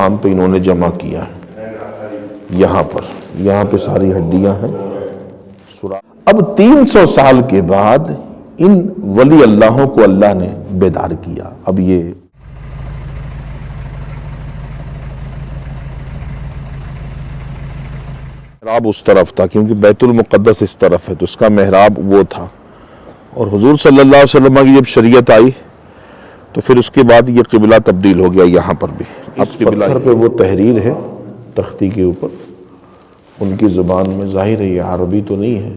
عام پہ انہوں نے جمع کیا ہے، یہاں پہ ساری ہڈیاں ہیں۔ اب 300 سال کے بعد ان ولی اللہوں کو اللہ نے بیدار کیا۔ اب یہ محراب اس طرف تھا، کیونکہ بیت المقدس اس طرف ہے، تو اس کا محراب وہ تھا، اور حضور صلی اللہ علیہ وسلم کی جب شریعت آئی تو پھر اس کے بعد یہ قبلہ تبدیل ہو گیا یہاں پر بھی۔ اس پتھر پہ وہ تحریر ہے تختی کے اوپر، ان کی زبان میں، ظاہر ہے یہ عربی تو نہیں ہے۔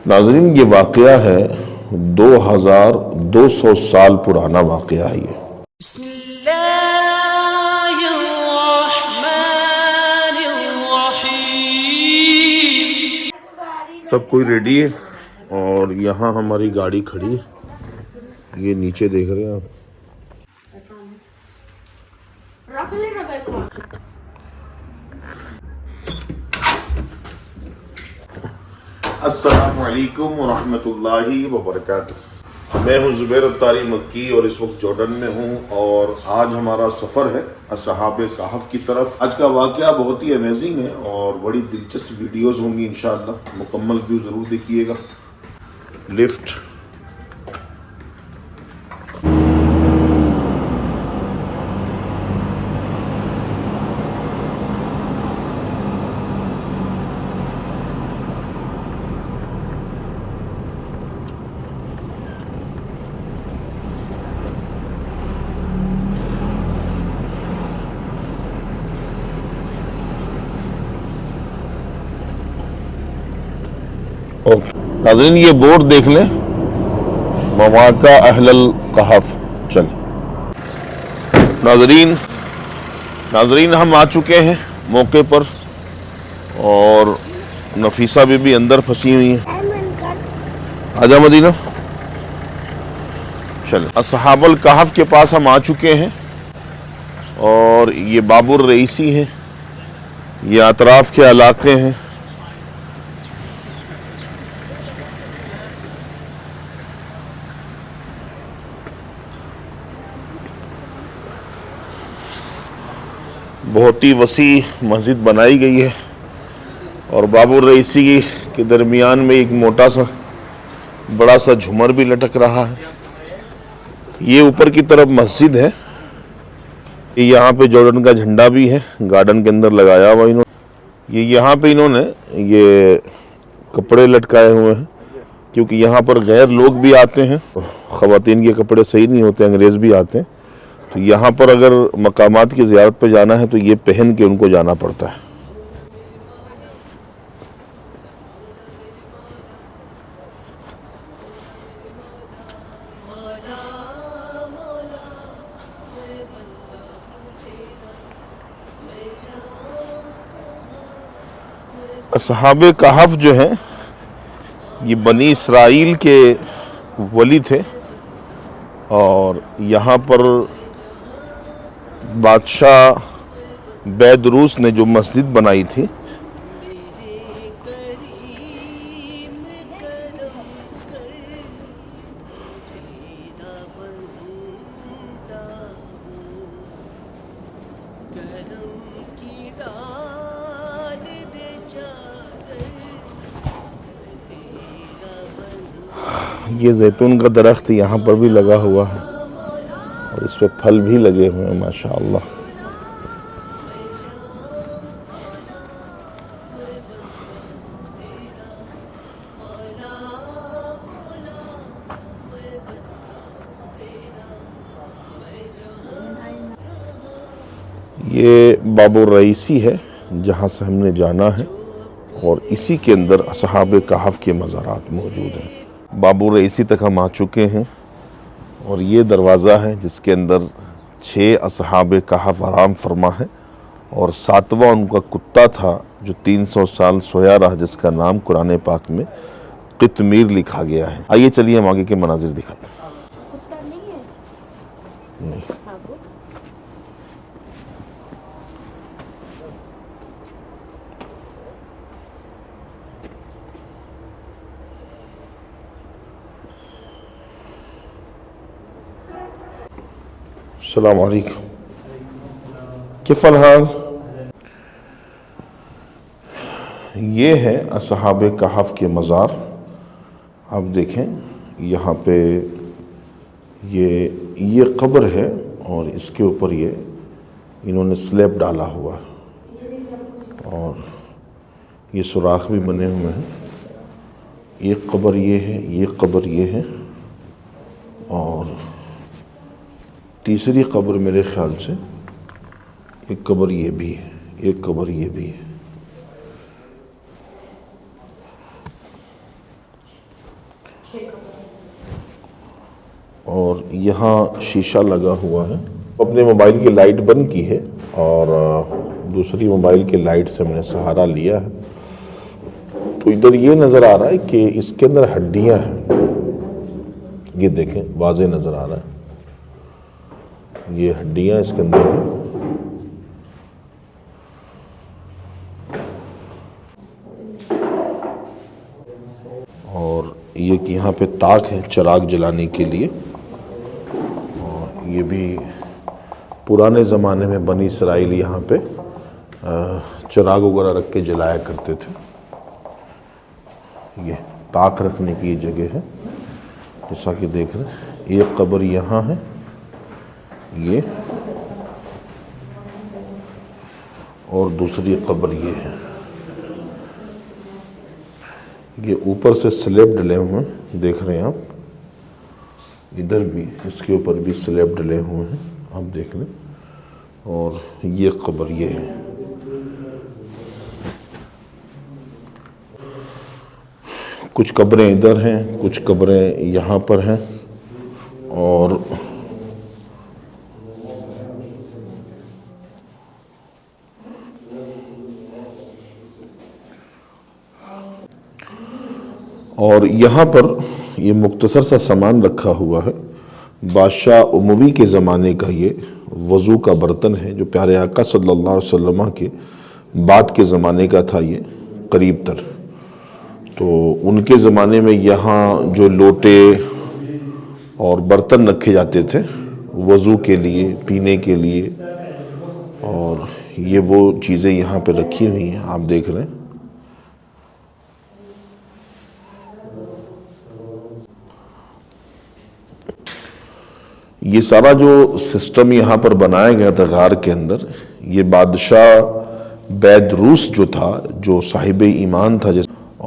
ناظرین، یہ واقعہ ہے 2200 سال پرانا واقعہ ہے یہ۔ بسم اللہ الرحمن الرحیم۔ سب کوئی ریڈی ہے، اور یہاں ہماری گاڑی کھڑی ہے، یہ نیچے دیکھ رہے ہیں آپ۔ السلام علیکم ورحمۃ اللہ وبرکاتہ۔ میں ہوں زبیر اتاری مکی، اور اس وقت جارڈن میں ہوں، اور آج ہمارا سفر ہے اصحاب کہف کی طرف۔ آج کا واقعہ بہت ہی امیزنگ ہے، اور بڑی دلچسپ ویڈیوز ہوں گی انشاءاللہ، مکمل ویو ضرور دیکھیے گا۔ لفٹ ناظرین، یہ بورڈ دیکھ لیں، مواقع اہل الکہف۔ چل ناظرین ہم آ چکے ہیں موقع پر، اور نفیسہ بھی اندر پھنسی ہوئی ہیں۔ آجا مدینہ، چل اصحاب الکہف کے پاس ہم آ چکے ہیں، اور یہ بابر رئیسی ہے، یہ اطراف کے علاقے ہیں۔ بہت ہی وسیع مسجد بنائی گئی ہے، اور بابر رئیسی کے درمیان میں ایک موٹا سا بڑا سا جھومر بھی لٹک رہا ہے۔ یہ اوپر کی طرف مسجد ہے، یہاں پہ جارڈن کا جھنڈا بھی ہے، گارڈن کے اندر لگایا ہوا انہوں نے۔ یہاں پہ انہوں نے یہ کپڑے لٹکائے ہوئے ہیں، کیونکہ یہاں پر غیر لوگ بھی آتے ہیں، خواتین کے کپڑے صحیح نہیں ہوتے، انگریز بھی آتے ہیں، تو یہاں پر اگر مقامات کی زیارت پہ جانا ہے تو یہ پہن کے ان کو جانا پڑتا ہے۔ اصحاب کہف جو ہیں یہ بنی اسرائیل کے ولی تھے، اور یہاں پر بادشاہ بیدروس نے جو مسجد بنائی تھی، یہ زیتون کا درخت یہاں پر بھی لگا ہوا ہے، اور اس پہ پھل بھی لگے ہوئے ہیں ماشاءاللہ۔ یہ بابر رئیسی ہے جہاں سے ہم نے جانا ہے، اور اسی کے اندر اصحاب کہف کے مزارات موجود ہیں۔ بابر رئیسی تک ہم آ چکے ہیں، اور یہ دروازہ ہے جس کے اندر 6 اصحاب کہف آرام فرما ہے، اور 7واں ان کا کتا تھا جو 300 سال سویا رہا، جس کا نام قرآن پاک میں قطمیر لکھا گیا ہے۔ آئیے چلیے ہم آگے کے مناظر دکھاتے ہیں۔ کتا نہیں ہے؟ نہیں۔ السلام علیکم، کیف الحال؟ یہ ہے اصحاب کہف کے مزار. آپ دیکھیں یہاں پہ یہ قبر ہے اور اس کے اوپر یہ انہوں نے سلیب ڈالا ہوا ہے اور یہ سوراخ بھی بنے ہوئے ہیں. ایک قبر یہ ہے، یہ قبر یہ ہے، اور تیسری قبر میرے خیال سے ایک قبر یہ بھی ہے، ایک قبر یہ بھی ہے. اور یہاں شیشہ لگا ہوا ہے. اپنے موبائل کی لائٹ بند کی ہے اور دوسری موبائل کی لائٹ سے میں نے سہارا لیا ہے. تو ادھر یہ نظر آ رہا ہے کہ اس کے اندر ہڈیاں ہیں. یہ دیکھیں واضح نظر آ رہا ہے، یہ ہڈیاں اس کے اندر ہیں. اور یہ کہ یہاں پہ طاق ہے چراغ جلانے کے لیے. اور یہ بھی پرانے زمانے میں بنی اسرائیل یہاں پہ چراغ وغیرہ رکھ کے جلایا کرتے تھے. یہ طاق رکھنے کی یہ جگہ ہے جیسا کہ دیکھ رہے ہیں. ایک قبر یہاں ہے، یہ، اور دوسری قبر یہ ہے. یہ اوپر سے سلیب ڈلے ہوئے ہیں، دیکھ رہے ہیں آپ. ادھر بھی اس کے اوپر بھی سلیب ڈلے ہوئے ہیں، آپ دیکھ لیں. اور یہ قبر یہ ہے. کچھ قبریں ادھر ہیں، کچھ قبریں یہاں پر ہیں. اور یہاں پر یہ مختصر سا سامان رکھا ہوا ہے. بادشاہ اموی کے زمانے کا یہ وضو کا برتن ہے جو پیارے آقا صلی اللہ علیہ وسلم کے بعد کے زمانے کا تھا، یہ قریب تر. تو ان کے زمانے میں یہاں جو لوٹے اور برتن رکھے جاتے تھے وضو کے لیے، پینے کے لیے، اور یہ وہ چیزیں یہاں پہ رکھی ہوئی ہیں آپ دیکھ رہے ہیں. یہ سارا جو سسٹم یہاں پر بنایا گیا تھا غار کے اندر، یہ بادشاہ بیدروس جو تھا، جو صاحب ایمان تھا،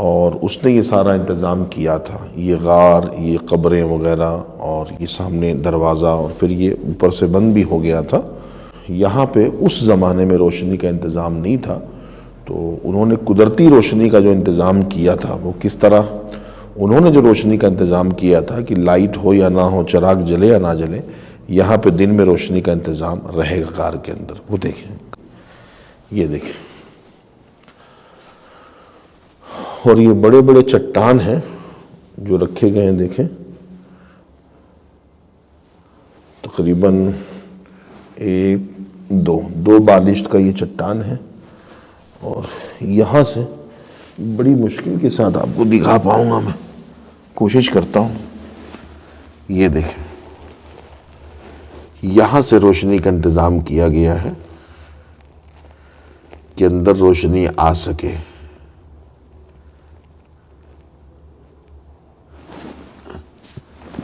اور اس نے یہ سارا انتظام کیا تھا. یہ غار، یہ قبریں وغیرہ، اور یہ سامنے دروازہ، اور پھر یہ اوپر سے بند بھی ہو گیا تھا. یہاں پہ اس زمانے میں روشنی کا انتظام نہیں تھا، تو انہوں نے قدرتی روشنی کا جو انتظام کیا تھا وہ کس طرح انہوں نے جو روشنی کا انتظام کیا تھا کہ لائٹ ہو یا نہ ہو، چراغ جلے یا نہ جلے، یہاں پہ دن میں روشنی کا انتظام رہے گا غار کے اندر. وہ دیکھیں، یہ دیکھیں. اور یہ بڑے بڑے چٹان ہیں جو رکھے گئے ہیں، دیکھیں تقریباً دو بالشت کا یہ چٹان ہے. اور یہاں سے بڑی مشکل کے ساتھ آپ کو دکھا پاؤں گا، میں کوشش کرتا ہوں. یہ دیکھیں، یہاں سے روشنی کا انتظام کیا گیا ہے کہ اندر روشنی آ سکے.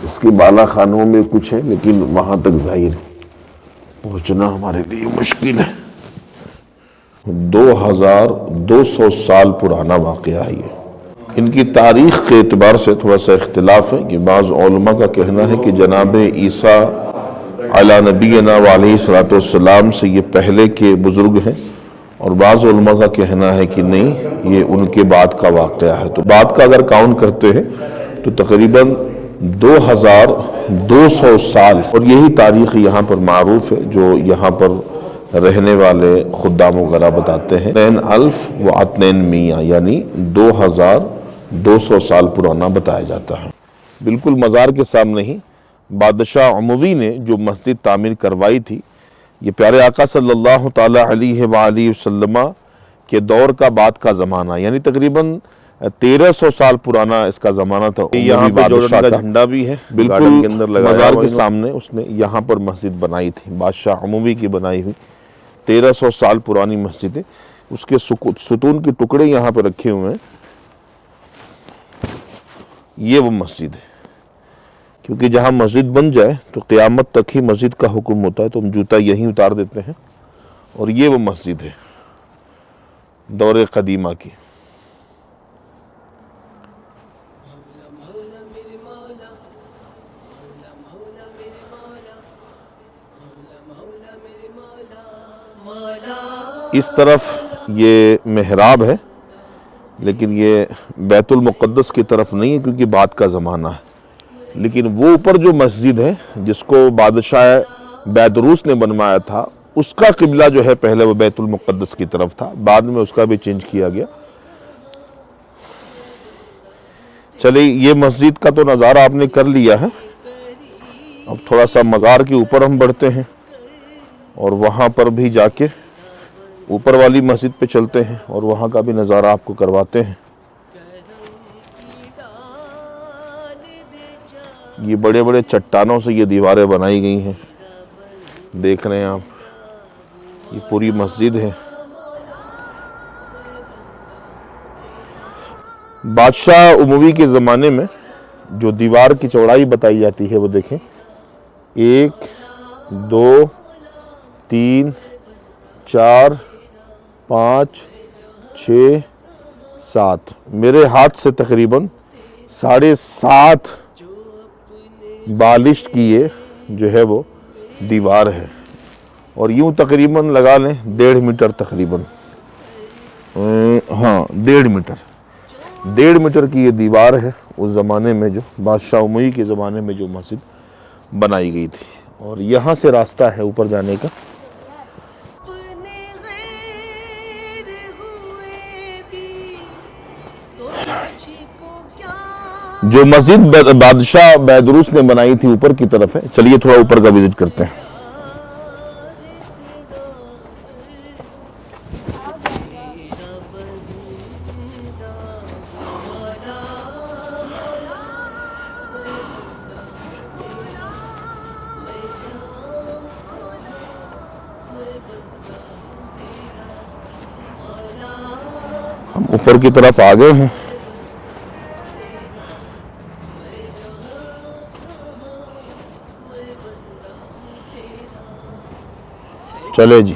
اس کے بالا خانوں میں کچھ ہے لیکن وہاں تک ظاہر پہنچنا ہمارے لیے مشکل ہے. 2200 سال پرانا واقعہ ہے یہ. ان کی تاریخ کے اعتبار سے تھوڑا سا اختلاف ہے کہ بعض علماء کا کہنا ہے کہ جناب عیسیٰ علی نبینا علیہ الصلوۃ والسلام سے یہ پہلے کے بزرگ ہیں، اور بعض علماء کا کہنا ہے کہ نہیں، یہ ان کے بعد کا واقعہ ہے. تو بعد کا اگر کاؤنٹ کرتے ہیں تو تقریباً 2200 سال. اور یہی تاریخ یہاں پر معروف ہے جو یہاں پر رہنے والے خدام وغیرہ بتاتے ہیں. 2000 یعنی 2200 سال پرانا بتایا جاتا ہے. بالکل مزار کے سامنے ہی بادشاہ اموی نے جو مسجد تعمیر کروائی تھی، یہ پیارے آقا صلی اللہ تعالی علیہ وآلہ وسلم کے دور کا بعد کا زمانہ، یعنی تقریباً 1300 سال پرانا اس کا زمانہ تھا. یہاں پہ جارڈن کا جھنڈا بھی ہے بالکل مزار کے سامنے. اس نے یہاں پر مسجد بنائی تھی, بادشاہ اموی کی بنائی ہوئی 1300 سال پرانی مسجد ہے. اس کے ستون کے ٹکڑے یہاں پہ رکھے ہوئے ہیں. یہ وہ مسجد ہے, کیونکہ جہاں مسجد بن جائے تو قیامت تک ہی مسجد کا حکم ہوتا ہے, تو ہم جوتا یہیں اتار دیتے ہیں. اور یہ وہ مسجد ہے دور قدیمہ کی. اس طرف یہ محراب ہے, لیکن یہ بیت المقدس کی طرف نہیں ہے کیونکہ بعد کا زمانہ ہے. لیکن وہ اوپر جو مسجد ہے جس کو بادشاہ بیدروس نے بنوایا تھا, اس کا قبلہ جو ہے پہلے وہ بیت المقدس کی طرف تھا, بعد میں اس کا بھی چینج کیا گیا. چلے یہ مسجد کا تو نظارہ آپ نے کر لیا ہے. اب تھوڑا سا مزار کے اوپر ہم بڑھتے ہیں اور وہاں پر بھی جا کے اوپر والی مسجد پہ چلتے ہیں اور وہاں کا بھی نظارہ آپ کو کرواتے ہیں. یہ بڑے بڑے چٹانوں سے یہ دیواریں بنائی گئی ہیں, دیکھ رہے ہیں آپ. یہ پوری مسجد ہے. بادشاہ اموی کے زمانے میں جو دیوار کی چوڑائی بتائی جاتی ہے وہ دیکھیں, 1 2 3 4 5 6 7 میرے ہاتھ سے تقریباً 7.5 بالشت کی یہ جو ہے وہ دیوار ہے. اور یوں تقریباً لگا لیں 1.5 میٹر تقریباً, ہاں 1.5 میٹر 1.5 میٹر کی یہ دیوار ہے. اس زمانے میں جو بادشاہ اموی کے زمانے میں جو مسجد بنائی گئی تھی. اور یہاں سے راستہ ہے اوپر جانے کا. جو مسجد بادشاہ بیدروس نے بنائی تھی اوپر کی طرف ہے. چلیے تھوڑا اوپر کا وزٹ کرتے ہیں. ہم اوپر کی طرف آ گئے ہیں. چلے جی.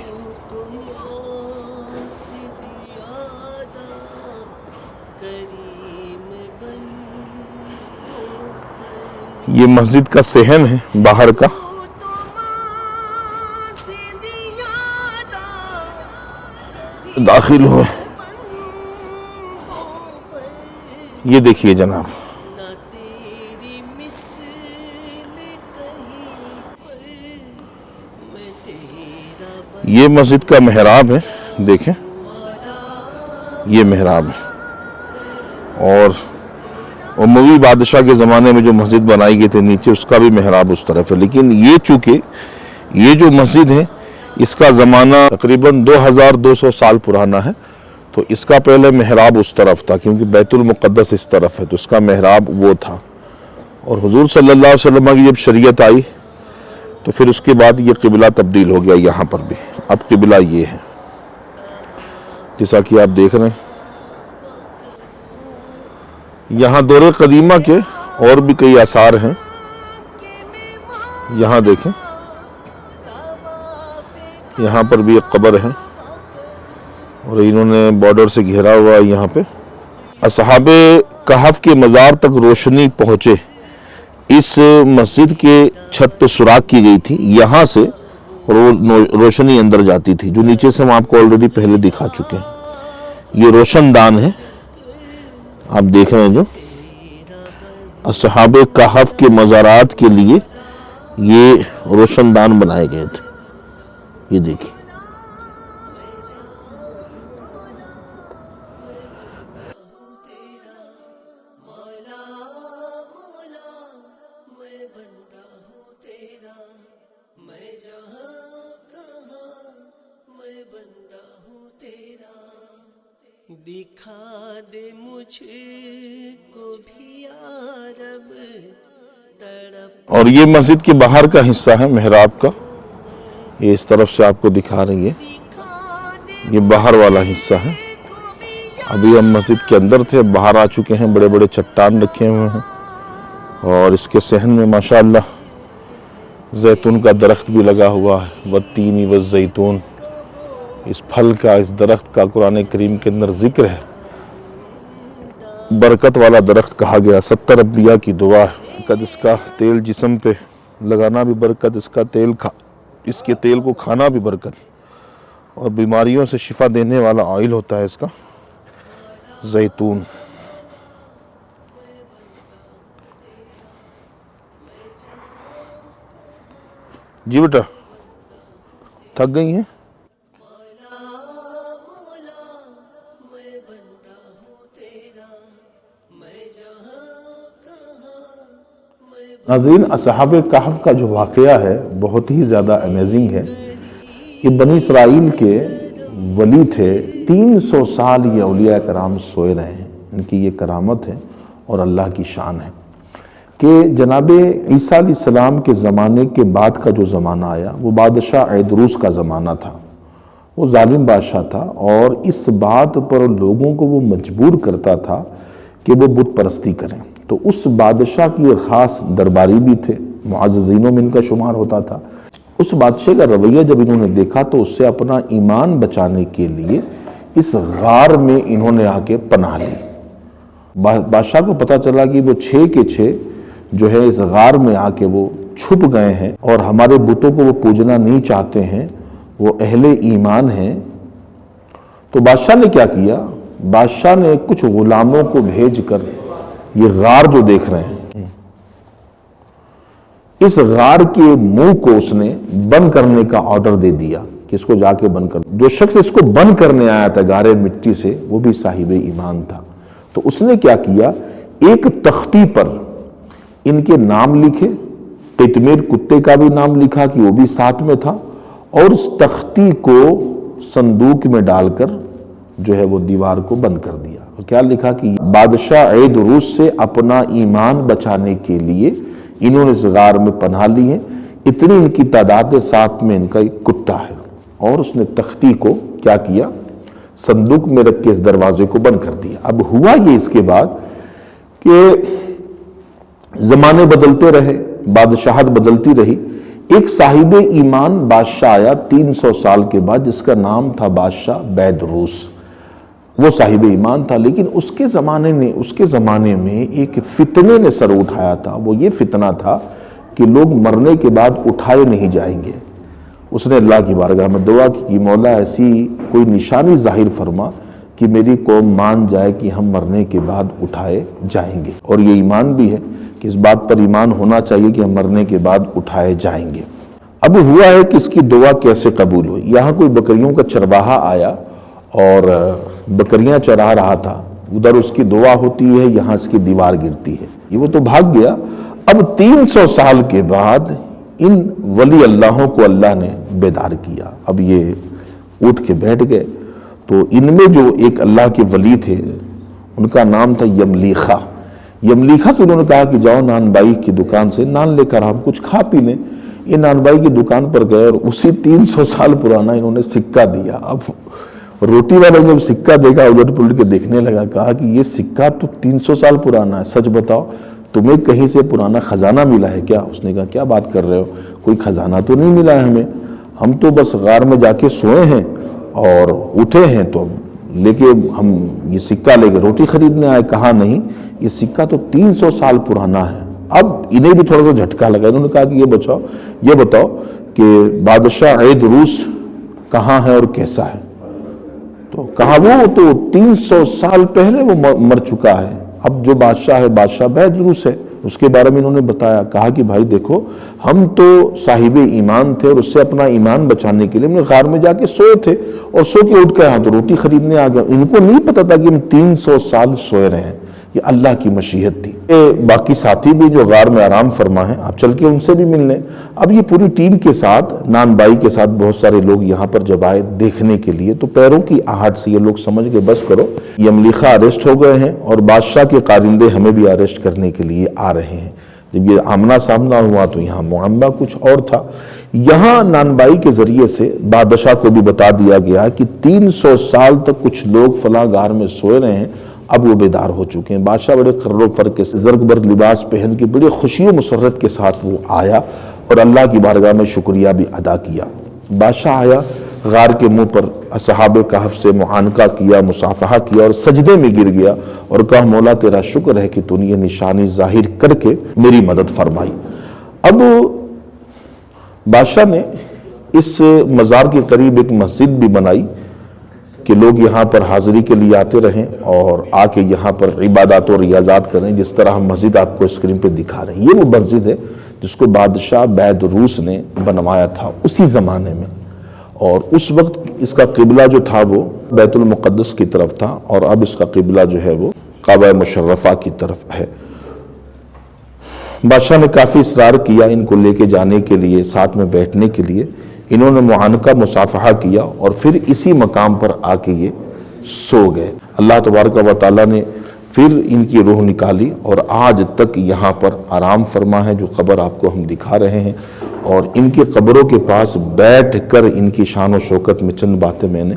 یہ مسجد کا صحن ہے باہر کا. داخل ہوئے, یہ دیکھیے جناب, یہ مسجد کا محراب ہے. دیکھیں یہ محراب ہے. اور اموی بادشاہ کے زمانے میں جو مسجد بنائی گئی تھی نیچے, اس کا بھی محراب اس طرف ہے. لیکن یہ چونکہ یہ جو مسجد ہے اس کا زمانہ تقریباً 2200 سال پرانا ہے, تو اس کا پہلے محراب اس طرف تھا کیونکہ بیت المقدس اس طرف ہے, تو اس کا محراب وہ تھا. اور حضور صلی اللہ علیہ وسلم کی جب شریعت آئی تو پھر اس کے بعد یہ قبلہ تبدیل ہو گیا. یہاں پر بھی اب قبلہ یہ ہے جیسا کہ آپ دیکھ رہے ہیں. یہاں دور قدیمہ کے اور بھی کئی آثار ہیں. یہاں دیکھیں, یہاں پر بھی ایک قبر ہے اور انہوں نے بارڈر سے گھیرا ہوا ہے. یہاں پہ اصحاب کہف کے مزار تک روشنی پہنچے. اس مسجد کے چھت پہ سوراخ کی گئی تھی, یہاں سے روشنی اندر جاتی تھی, جو نیچے سے ہم آپ کو آلریڈی پہلے دکھا چکے ہیں. یہ روشن دان ہے آپ دیکھ رہے ہیں جو اصحاب کہف کے مزارات کے لیے یہ روشن دان بنائے گئے تھے. یہ دیکھیں, دکھا دے مجھ کو بھی یا رب تڑپ اور یہ مسجد کے باہر کا حصہ ہے محراب کا، یہ اس طرف سے آپ کو دکھا رہی ہے، یہ باہر والا حصہ ہے۔ ابھی ہم مسجد کے اندر تھے، اب باہر آ چکے ہیں، بڑے بڑے چٹان رکھے ہوئے ہیں، اور اس کے صحن میں ماشاءاللہ زیتون کا درخت بھی لگا ہوا ہے، والتین والزیتون، اس پھل کا، اس درخت کا قرآن کریم کے اندر ذکر ہے، برکت والا درخت کہا گیا، 70 انبیاء کی دعا ہے۔ برکت اس کا تیل جسم پہ لگانا بھی برکت، اس کا تیل اس کے تیل کو کھانا بھی برکت، اور بیماریوں سے شفا دینے والا آئل ہوتا ہے اس کا زیتون۔ جی بیٹا تھک گئی ہیں؟ ناظرین، اصحاب کہف کا جو واقعہ ہے بہت ہی زیادہ امیزنگ ہے۔ یہ بنی اسرائیل کے ولی تھے، 300 سال یہ اولیاء کرام سوئے رہے ہیں، ان کی یہ کرامت ہے اور اللہ کی شان ہے کہ جناب عیسیٰ علیہ السلام کے زمانے کے بعد کا جو زمانہ آیا وہ بادشاہ ایدروس کا زمانہ تھا۔ وہ ظالم بادشاہ تھا اور اس بات پر لوگوں کو وہ مجبور کرتا تھا کہ وہ بت پرستی کریں۔ تو اس بادشاہ کی خاص درباری بھی تھے، معززینوں میں ان کا شمار ہوتا تھا۔ اس بادشاہ کا رویہ جب انہوں نے دیکھا تو اس سے اپنا ایمان بچانے کے لیے اس غار میں انہوں نے آ کے پناہ لی۔ بادشاہ کو پتہ چلا کہ وہ 6 کے 6 جو ہے اس غار میں آ کے وہ چھپ گئے ہیں اور ہمارے بتوں کو وہ پوجنا نہیں چاہتے ہیں، وہ اہل ایمان ہیں۔ تو بادشاہ نے کیا کیا؟ بادشاہ نے کچھ غلاموں کو بھیج کر یہ غار جو دیکھ رہے ہیں، اس غار کے منہ کو اس نے بند کرنے کا آرڈر دے دیا کہ اس کو جا کے بند کر۔ جو شخص اس کو بند کرنے آیا تھا غار مٹی سے وہ بھی صاحب ایمان تھا۔ تو اس نے کیا کیا؟ ایک تختی پر ان کے نام لکھے، قطمیر کتے کا بھی نام لکھا کہ وہ بھی ساتھ میں تھا، اور اس تختی کو صندوق میں ڈال کر جو ہے وہ دیوار کو بند کر دیا۔ اور کیا لکھا کہ بادشاہ ایدروس سے اپنا ایمان بچانے کے لیے انہوں نے اس غار میں پناہ لی ہے، اتنی ان کی تعداد ہے، ساتھ میں ان کا ایک کتا ہے۔ اور اس نے تختی کو کیا کیا؟ صندوق میں رکھ کے اس دروازے کو بند کر دیا۔ اب ہوا یہ اس کے بعد کہ زمانے بدلتے رہے، بادشاہت بدلتی رہی، ایک صاحب ایمان بادشاہ آیا 300 سال کے بعد جس کا نام تھا بادشاہ بیدروس۔ وہ صاحب ایمان تھا، لیکن اس کے زمانے میں ایک فتنے نے سر اٹھایا تھا۔ وہ یہ فتنہ تھا کہ لوگ مرنے کے بعد اٹھائے نہیں جائیں گے۔ اس نے اللہ کی بارگاہ میں دعا کی کہ مولا ایسی کوئی نشانی ظاہر فرما کہ میری قوم مان جائے کہ ہم مرنے کے بعد اٹھائے جائیں گے۔ اور یہ ایمان بھی ہے کہ اس بات پر ایمان ہونا چاہیے کہ ہم مرنے کے بعد اٹھائے جائیں گے۔ اب ہوا ہے کہ اس کی دعا کیسے قبول ہوئی؟ یہاں کوئی بکریوں کا چرواہا آیا اور بکریاں چرا رہا تھا، ادھر اس کی دعا ہوتی ہے، یہاں اس کی دیوار گرتی ہے، یہ وہ تو بھاگ گیا۔ اب 300 سال کے بعد ان ولی اللہوں کو اللہ نے بیدار کیا۔ اب یہ اٹھ کے بیٹھ گئے، تو ان میں جو ایک اللہ کے ولی تھے ان کا نام تھا یملیخہ۔ یملیخہ کو انہوں نے کہا کہ جاؤ نان بائی کی دکان سے نان لے کر ہم کچھ کھا پی لیں۔ یہ نان بائی کی دکان پر گئے اور اسی 300 سال پرانا انہوں نے سکہ دیا۔ اب روٹی والا جب سکہ دیکھا الٹ پلٹ کے دیکھنے لگا، کہا کہ یہ سکہ تو 300 سال پرانا ہے، سچ بتاؤ تمہیں کہیں سے پرانا خزانہ ملا ہے کیا؟ اس نے کہا کیا بات کر رہے ہو، کوئی خزانہ تو نہیں ملا ہے ہمیں، ہم تو بس غار میں جا کے سوئے ہیں اور اٹھے ہیں تو لے کے ہم یہ سکہ لے کے روٹی خریدنے آئے۔ کہا نہیں، یہ سکہ تو 300 سال پرانا ہے۔ اب انہیں بھی تھوڑا سا جھٹکا لگا، انہوں نے کہا کہ یہ بتاؤ کہ بادشاہ ایدروس کہاں ہے اور کیسا ہے؟ تو کہا وہ تو 300 سال پہلے وہ مر چکا ہے، اب جو بادشاہ ہے بادشاہ بیدروس ہے۔ اس کے بارے میں انہوں نے بتایا، کہا کہ بھائی دیکھو ہم تو صاحب ایمان تھے اور اس سے اپنا ایمان بچانے کے لیے ہم نے غار میں جا کے سوئے تھے اور سو کے اٹھ کے ہاں تو روٹی خریدنے آ گئے۔ ان کو نہیں پتا تھا کہ ہم 300 سال سوئے رہے ہیں، یہ اللہ کی مشیت تھی۔ باقی ساتھی بھی جو غار میں آرام فرما ہیں، آپ چل کے ان سے بھی مل لیں۔ اب یہ پوری ٹیم کے ساتھ، نان بائی کے ساتھ بہت سارے لوگ یہاں پر جب آئے دیکھنے کے لیے تو پیروں کی آہٹ سے یہ لوگ سمجھ گئے بس کرو، یہ املیخہ اریسٹ ہو گئے ہیں اور بادشاہ کے کارندے ہمیں بھی اریسٹ کرنے کے لیے آ رہے ہیں۔ جب یہ آمنا سامنا ہوا تو یہاں معاملہ کچھ اور تھا۔ یہاں نان بائی کے ذریعے سے بادشاہ کو بھی بتا دیا گیا کہ 300 سال تک کچھ لوگ فلاں غار میں سوئے رہے ہیں، اب وہ بیدار ہو چکے ہیں۔ بادشاہ بڑے خر و فر کے زرق بر لباس پہن کے بڑی خوشی و مسرت کے ساتھ وہ آیا اور اللہ کی بارگاہ میں شکریہ بھی ادا کیا۔ بادشاہ آیا، غار کے منہ پر اصحاب کہف سے معانقہ کیا، مصافحہ کیا اور سجدے میں گر گیا اور کہا مولا تیرا شکر ہے کہ تو نے یہ نشانی ظاہر کر کے میری مدد فرمائی۔ اب بادشاہ نے اس مزار کے قریب ایک مسجد بھی بنائی کہ لوگ یہاں پر حاضری کے لیے آتے رہیں اور آ کے یہاں پر عبادات و ریاضات کریں، جس طرح ہم مسجد آپ کو اسکرین پہ دکھا رہے ہیں۔ یہ وہ مسجد ہے جس کو بادشاہ بید روس نے بنوایا تھا اسی زمانے میں، اور اس وقت اس کا قبلہ جو تھا وہ بیت المقدس کی طرف تھا اور اب اس کا قبلہ جو ہے وہ کعبہ مشرفہ کی طرف ہے۔ بادشاہ نے کافی اصرار کیا ان کو لے کے جانے کے لیے، ساتھ میں بیٹھنے کے لیے۔ انہوں نے معانقہ مصافحہ کیا اور پھر اسی مقام پر آ کے یہ سو گئے۔ اللہ تبارک و تعالیٰ نے پھر ان کی روح نکالی اور آج تک یہاں پر آرام فرما ہے۔ جو قبر آپ کو ہم دکھا رہے ہیں اور ان کی قبروں کے پاس بیٹھ کر ان کی شان و شوکت میں چند باتیں میں نے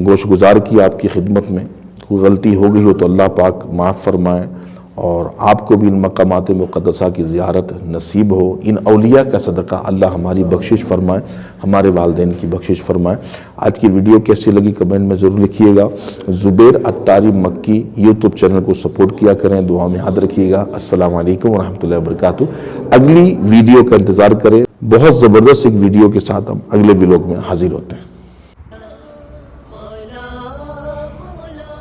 گوش گزار کی آپ کی خدمت میں۔ کوئی غلطی ہو گئی ہو تو اللہ پاک معاف فرمائے اور آپ کو بھی ان مقامات مقدسہ کی زیارت نصیب ہو۔ ان اولیاء کا صدقہ اللہ ہماری بخشش فرمائے، ہمارے والدین کی بخشش فرمائے۔ آج کی ویڈیو کیسی لگی کمنٹ میں ضرور لکھیے گا۔ زبیر عطاری مکی یوٹیوب چینل کو سپورٹ کیا کریں، دعا میں یاد رکھیے گا۔ السلام علیکم ورحمۃ اللہ وبرکاتہ۔ اگلی ویڈیو کا انتظار کریں، بہت زبردست ایک ویڈیو کے ساتھ ہم اگلے ویلوگ میں حاضر ہوتے ہیں۔ مولا مولا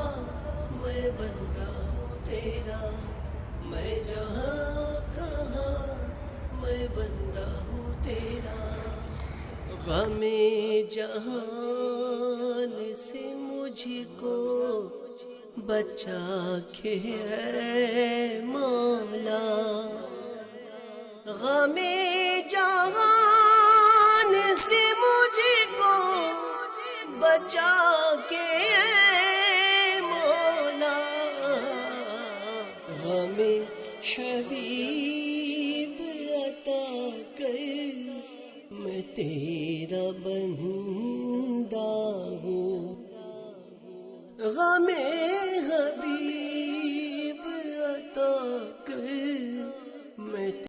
میں بندہ ہوں تیرا، میں جہاں کہاں میں بندہ ہوں تیرا، غم جہان سے مجھ کو بچا کے اے مولا، غم جہان سے مجھ کو بچا کے اے مولا، غم حبیب عطا کر، میں تیرا بندہ ہوں، غم حبیب عطا